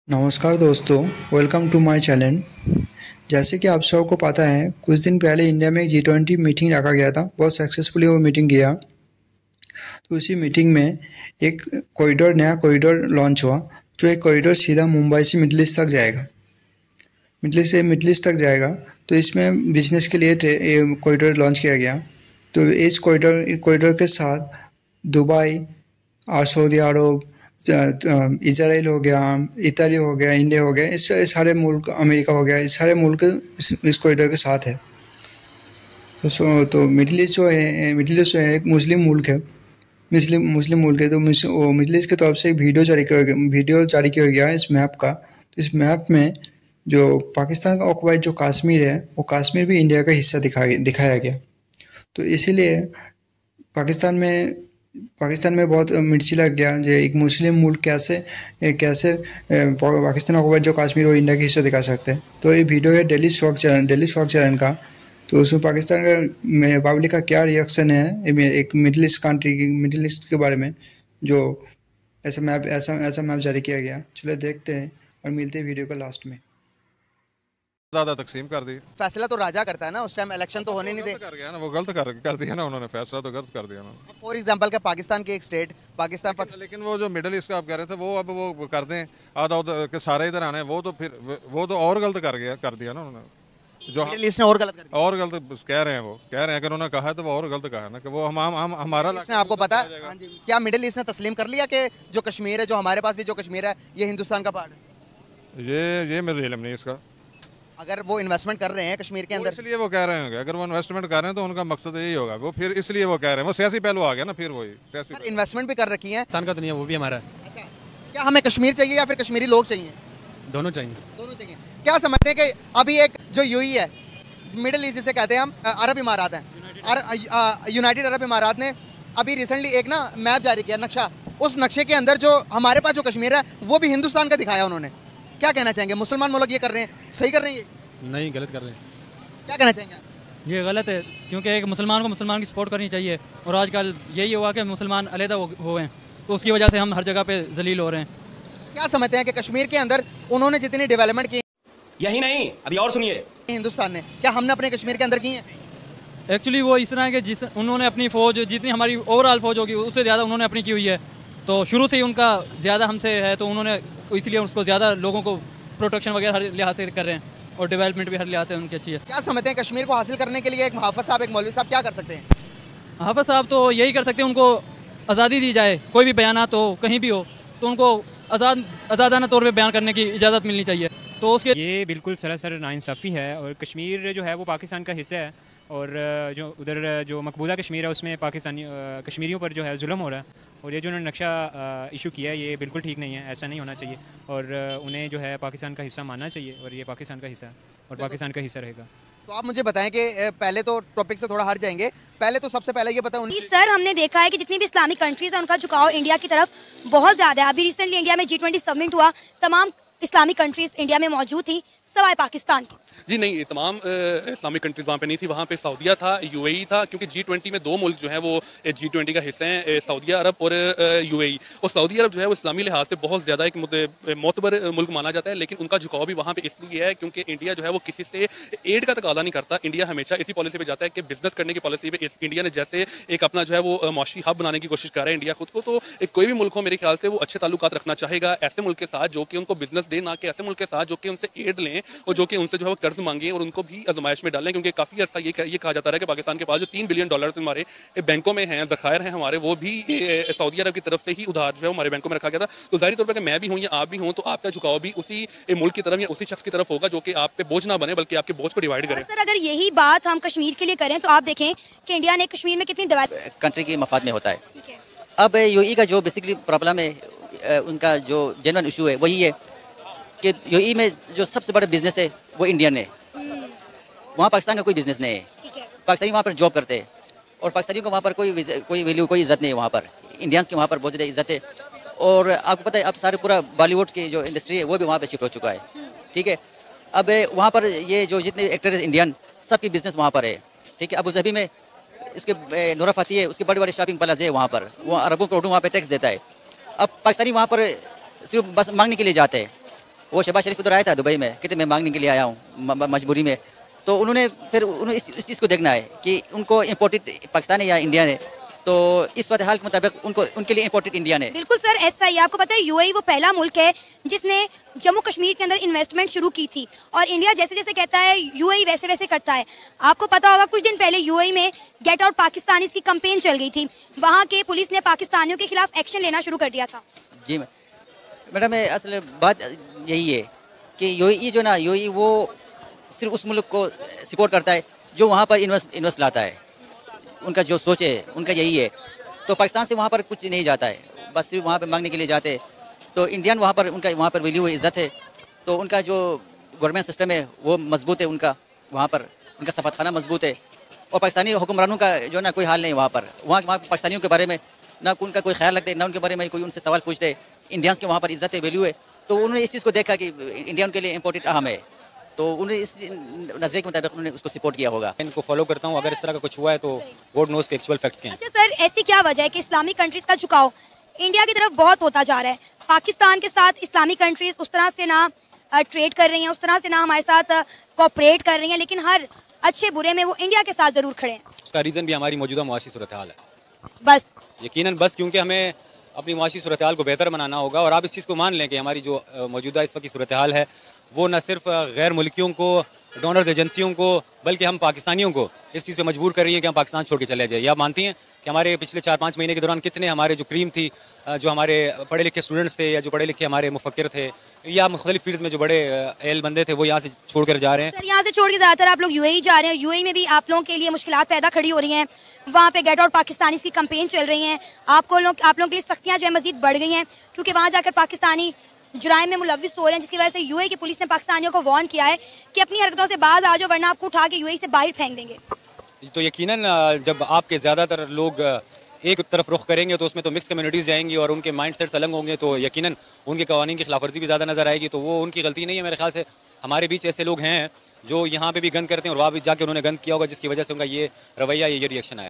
नमस्कार दोस्तों, welcome to my channel. जैसे कि आप सबको पता है, कुछ दिन पहले इंडिया में एक G20 मीटिंग रखा गया था। बहुत सक्सेसफुली वो मीटिंग गया। तो उसी मीटिंग में एक नया कॉरिडोर लॉन्च हुआ, जो एक कॉरिडोर सीधा मुंबई से मिडल ईस्ट तक जाएगा। मिडल ईस्ट तक जाएगा। तो इसमें बिजनेस के लिए कॉरिडोर लॉन्च किया गया। तो इस कॉरिडोर के साथ दुबई और सऊदी अरब, इजराइल हो गया, इताली हो गया, इंडिया हो गया, इस सारे मुल्क, अमेरिका हो गया, इस सारे मुल्क इस कॉरिडोर के साथ है। तो मिडिल ईस्ट जो है एक मुस्लिम मुल्क है। मुस्लिम मुल्क है। तो मिडिल ईस्ट की तरफ से एक वीडियो जारी किया गया है इस मैप का। तो इस मैप में जो पाकिस्तान का ऑक्युपाइड जो कश्मीर है, वो कश्मीर भी इंडिया का हिस्सा दिखाया गया। तो इसीलिए पाकिस्तान में बहुत मिर्ची लग गया जो एक मुस्लिम मुल्क कैसे पाकिस्तान ऑक्युपाइड जो कश्मीर वो इंडिया के हिस्सा दिखा सकते हैं। तो ये वीडियो है डेली शॉक चैनल का। तो उसमें पाकिस्तान का पब्लिक का क्या रिएक्शन है एक मिडिल ईस्ट के बारे में, जो ऐसा मैप जारी किया गया। चलो देखते हैं और मिलते हैं वीडियो का लास्ट में। ज्यादा तकसीम कर दी। फैसला तो राजा करता है ना, उस टाइम इलेक्शन तो होने नहीं थे। कर गया ना, वो गलत कर दिया ना उन्होंने, फैसला तो गलत कर दिया ना। फॉर एग्जांपल का पाकिस्तान की एक स्टेट लेकिन वो जो मिडिल ईस्ट का आप कह रहे थे, वो अब वो कर दें आधा उधर के सारे इधर आने, वो तो और गलत कर दिया ना उन्होंने। जो मिडिल ईस्ट ने और गलत कर दिया। और गलत कह रहे हैं, अगर उन्होंने कहा है तो वो और गलत कहा है ना, कि वो हम हमारा आपको पता है। हाँ जी, क्या मिडिल ईस्ट ने तस्लीम कर लिया कि जो कश्मीर है, जो हमारे पास भी जो कश्मीर है, ये हिंदुस्तान का पार्ट है? ये मेरे इल्म नहीं इसका। अगर वो इन्वेस्टमेंट कर रहे हैं कश्मीर के अंदर, इसलिए वो कह रहे होंगे। अगर वो इन्वेस्टमेंट कर रहे हैं तो उनका मकसद यही होगा, वो फिर इसलिए वो कह रहे हैं। वो सियासी पहलू आ गया ना, फिर वही सियासी इन्वेस्टमेंट भी कर रखी है। पाकिस्तान का तो नहीं है, वो भी हमारा है। अच्छा, क्या हमें कश्मीर चाहिए या फिर कश्मीरी लोग चाहिए? दोनों चाहिए। दोनों चाहिए। क्या समझते हैं कि अभी एक जो यूएई है, मिडिल ईस्ट जिसे कहते हैं हम, अरब इमारात हैं, यूनाइटेड अरब इमारात ने अभी रिसेंटली एक ना मैप जारी किया, नक्शा। उस नक्शे के अंदर जो हमारे पास जो कश्मीर है, वो भी हिंदुस्तान का दिखाया उन्होंने। क्या कहना चाहेंगे? मुसलमान मुल्क ये कर रहे हैं, सही कर रहे हैं ये? नहीं, गलत कर रहे हैं। क्या कहना चाहेंगे आप? ये गलत है, क्योंकि एक मुसलमान को मुसलमान की सपोर्ट करनी चाहिए। और आजकल यही हुआ कि मुसलमान अलहदा हो गए, तो उसकी वजह से हम हर जगह पे जलील हो रहे हैं। क्या समझते हैं कि कश्मीर के अंदर उन्होंने जितनी डेवलपमेंट की, यही नहीं, अभी और सुनिए, हिंदुस्तान ने, क्या हमने अपने कश्मीर के अंदर की है? एक्चुअली वो इस तरह है कि उन्होंने अपनी फ़ौज, जितनी हमारी ओवरऑल फ़ौज होगी उससे ज़्यादा उन्होंने अपनी की हुई है। तो शुरू से ही उनका ज़्यादा हमसे है, तो उन्होंने इसलिए उसको ज़्यादा लोगों को प्रोटेक्शन वगैरह हर लिहाज से कर रहे हैं, और डेवलपमेंट भी हर लिहाज से उनकी अच्छी है। क्या समझते हैं कश्मीर को हासिल करने के लिए एक मुहाफ़िज़ साहब, एक मौलवी साहब क्या कर सकते हैं? हाफिज़ साहब तो यही कर सकते हैं, उनको आज़ादी दी जाए। कोई भी बयानात हो कहीं भी हो तो उनको आज़ादाना तौर पे बयान करने की इजाज़त मिलनी चाहिए। तो उसके ये बिल्कुल सरासर नाइंसाफ़ी है। और कश्मीर जो है वो पाकिस्तान का हिस्सा है, और जो उधर जो मकबूजा कश्मीर है उसमें पाकिस्तानी कश्मीरियों पर जो है जुल्म हो रहा है। और ये जो उन्होंने नक्शा इशू किया है, ये बिल्कुल ठीक नहीं है, ऐसा नहीं होना चाहिए। और उन्हें जो है पाकिस्तान का हिस्सा मानना चाहिए, और ये पाकिस्तान का हिस्सा है और पाकिस्तान का हिस्सा रहेगा। तो आप मुझे बताएं कि पहले तो टॉपिक से थोड़ा हट जाएंगे, पहले तो सबसे पहले ये बताएं सर, हमने देखा है कि जितनी भी इस्लामिक कंट्रीज हैं उनका झुकाव इंडिया की तरफ बहुत ज़्यादा है। अभी रिसेंटली इंडिया में G20 समिट हुआ, तमाम इस्लामिक कंट्रीज इंडिया में मौजूद थी सवाए पाकिस्तान की। जी नहीं, ये तमाम इस्लामिक कंट्रीज़ वहाँ पे नहीं थी। वहाँ पे सऊदीया था, यूएई था, क्योंकि G20 में दो मुल्क जो हैं वो G20 का हिस्सा हैं, सऊदी अरब और यूएई। और सऊदी अरब जो है वो इस्लामी लिहाज से बहुत ज़्यादा एक मोतबर मुल्क माना जाता है, लेकिन उनका झुकाव भी वहाँ पे इसलिए है क्योंकि इंडिया जो है वो किसी से एड का तकादा नहीं करता। इंडिया हमेशा इसी पॉलिसी पर जाता है कि बिजनेस करने की पॉलिसी पर इंडिया ने जैसे एक अपना जो है वो माशी हब बनाने की कोशिश कर रहा है इंडिया खुद को। तो कोई भी मुल्क हो, मेरे ख्याल से वो अच्छे ताल्लुकात रखना चाहेगा ऐसे मुल्क के साथ जो कि उनको बिजनेस दे, ना कि ऐसे मुल्क के साथ जो कि उनसे एड लें और जो कि उनसे जो है कर्ज मांगे और उनको भी आजमाइश में डालें। क्योंकि काफ़ी अर्सा ये कहा जाता है कि पाकिस्तान के पास जो $3 बिलियन हमारे बैंकों में हैं, ज़खायर हैं हमारे, वो भी सऊदी अरब की तरफ से ही उधार जो है हमारे बैंकों में रखा गया था। तो जाहिर तौर पर कि मैं भी हूँ या आप भी हूँ, तो आपका झुकाव भी उसी मुल्क की तरफ या उसी शख्स की तरफ होगा जो कि आप पे बोझ ना बने, बल्कि आपके बोझ को डिवाइड करे। सर, अगर यही बात हम कश्मीर के लिए करें तो आप देखें कि इंडिया ने कश्मीर में कितनी कंट्री के मफाद में होता है। अब यूएई का जो बेसिकली प्रॉब्लम है, उनका जो जनरल इशू है वही है कि यूएई में जो सबसे बड़ा बिजनेस है वो इंडियन है। वहाँ पाकिस्तान का कोई बिजनेस नहीं है। पाकिस्तानी वहाँ पर जॉब करते हैं और पाकिस्तानियों को वहाँ पर कोई वैल्यू, कोई इज्जत नहीं है। वहाँ पर इंडियंस की वहाँ पर बहुत ज़्यादा इज्जत है। और आपको पता है अब सारे पूरा बॉलीवुड की जो इंडस्ट्री है वो भी वहाँ पर शिफ्ट हो चुका है। ठीक है, अब वहाँ पर ये जो जितने एक्टर है इंडियन, सबकी बिजनेस वहाँ पर है। ठीक है, अबू धाबी में इसके नूरा फतेही है, उसके बड़े बड़े शॉपिंग प्लाजा है वहाँ पर, वो अरबों करोड़ों वहाँ पर टैक्स देता है। अब पाकिस्तानी वहाँ पर सिर्फ बस मांगने के लिए जाते हैं। वो शहबाज शरीफ उधर आया था दुबई में, कहते मैं मांगने के लिए आया हूँ मजबूरी में। तो उन्होंने फिर उन्हें इस चीज़ को देखना है कि उनको इम्पोर्टेड पाकिस्तान है या इंडिया है, तो इस सूरत हाल के मुताबिक उनको उनके लिए इम्पोर्टेड इंडिया है। बिल्कुल सर, ऐसा ही आपको पता है यूएई वो पहला मुल्क है जिसने जम्मू कश्मीर के अंदर इन्वेस्टमेंट शुरू की थी, और इंडिया जैसे जैसे कहता है यूएई वैसे वैसे करता है। आपको पता होगा कुछ दिन पहले यूएई में गेट आउट पाकिस्तानी की कैंपेन चल गई थी, वहाँ के पुलिस ने पाकिस्तानियों के खिलाफ एक्शन लेना शुरू कर दिया था। जी मैडम, असल बात यही है कि यूएई जो ना, यूएई वो सिर्फ उस मुल्क को सपोर्ट करता है जो वहाँ पर इन्वेस्ट लाता है। उनका जो सोच है उनका यही है। तो पाकिस्तान से वहाँ पर कुछ नहीं जाता है, बस सिर्फ वहाँ पर मांगने के लिए जाते। तो इंडियन वहाँ पर उनका वहाँ पर वैल्यू है, इज़्ज़त है। तो उनका जो गवर्नमेंट सिस्टम है वो मजबूत है, उनका वहाँ पर उनका सफारतखाना मजबूत है। और पाकिस्तानी हुक्मरानों का जो ना कोई हाल नहीं वहाँ पर, वहाँ पाकिस्तानियों के बारे में ना उनका कोई ख्याल रखते, ना उनके बारे में कोई उनसे सवाल पूछते। इंडियंस के वहाँ पर इज़्ज़त है, वैल्यू है। तो उन्होंने इस चीज़ को देखा कि इंडिया उनके लिए इम्पोर्टेंट अहम है, तो उन्हें इस नजरिए के मुताबिक उन्होंने उसको सपोर्ट किया होगा। इनको फॉलो करता हूँ, अगर इस तरह का कुछ हुआ है तो गॉड नोज के एक्चुअल फैक्ट्स क्या हैं। अच्छा सर, ऐसी क्या वजह है कि इस्लामिक कंट्रीज का झुकाव इंडिया की तरफ बहुत होता जा रहा है? पाकिस्तान के साथ इस्लामिक कंट्रीज उस तरह से ना ट्रेड कर रही हैं, उस तरह से ना हमारे साथ कोऑपरेट कर रही हैं, लेकिन हर अच्छे बुरे में वो इंडिया के साथ ज़रूर खड़े हैं। उसका रीज़न भी हमारी मौजूदा मुआशी सूरत हाल है। बस यकीनन बस, क्योंकि हमें अपनी मुआशी सूरत हाल को बेहतर बनाना होगा। और आप इस चीज़ को मान लें कि हमारी जो मौजूदा इस वक्त की सूरत हाल है वो न सिर्फ गैर मुल्कियों को, डोनर्स एजेंसियों को, बल्कि हम पाकिस्तानियों को इस चीज़ पे मजबूर कर रही है कि हम पाकिस्तान छोड़ के चले जाए। या आप मानती हैं कि हमारे पिछले 4-5 महीने के दौरान कितने हमारे जो क्रीम थी, जो हमारे पढ़े लिखे स्टूडेंट्स थे या जो पढ़े लिखे हमारे मुफक्किर थे या मुख्तलिफ फील्ड्स में जो बड़े एल बंदे थे वो यहाँ से छोड़ कर जा रहे हैं। सर, यहाँ से छोड़ के ज़्यादातर आप लोग यूएई जा रहे हैं। यूएई में भी आप लोगों के लिए मुश्किलात पैदा खड़ी हो रही हैं। वहाँ पे गेट आउट पाकिस्तानी की कैंपेन चल रही हैं। आप लोगों के लिए सख्तियाँ जो है मज़ीद बढ़ गई हैं, क्योंकि वहाँ जाकर पाकिस्तानी जुराइम में मुलविस हो रहे हैं, जिसकी वजह से यूएई की पुलिस ने पाकिस्तानियों को वार्न किया है कि अपनी हरकतों से बाज आ जाओ, वरना आपको उठा के यूएई से बाहर फेंक देंगे। तो यकीनन जब आपके ज़्यादातर लोग एक तरफ रुख करेंगे तो उसमें तो मिक्स कम्युनिटीज़ जाएंगी और उनके माइंड सेट्स अलग होंगे, तो यकीनन उनके कवानीन की खिलाफवर्जी भी ज़्यादा नज़र आएगी। तो वो उनकी गलती नहीं है मेरे ख्याल से। हमारे बीच ऐसे लोग हैं जो यहाँ पे भी गंद करते हैं और वहाँ भी जाके उन्होंने गंद किया होगा, जिसकी वजह से उनका ये रवैया, ये रिएक्शन आया।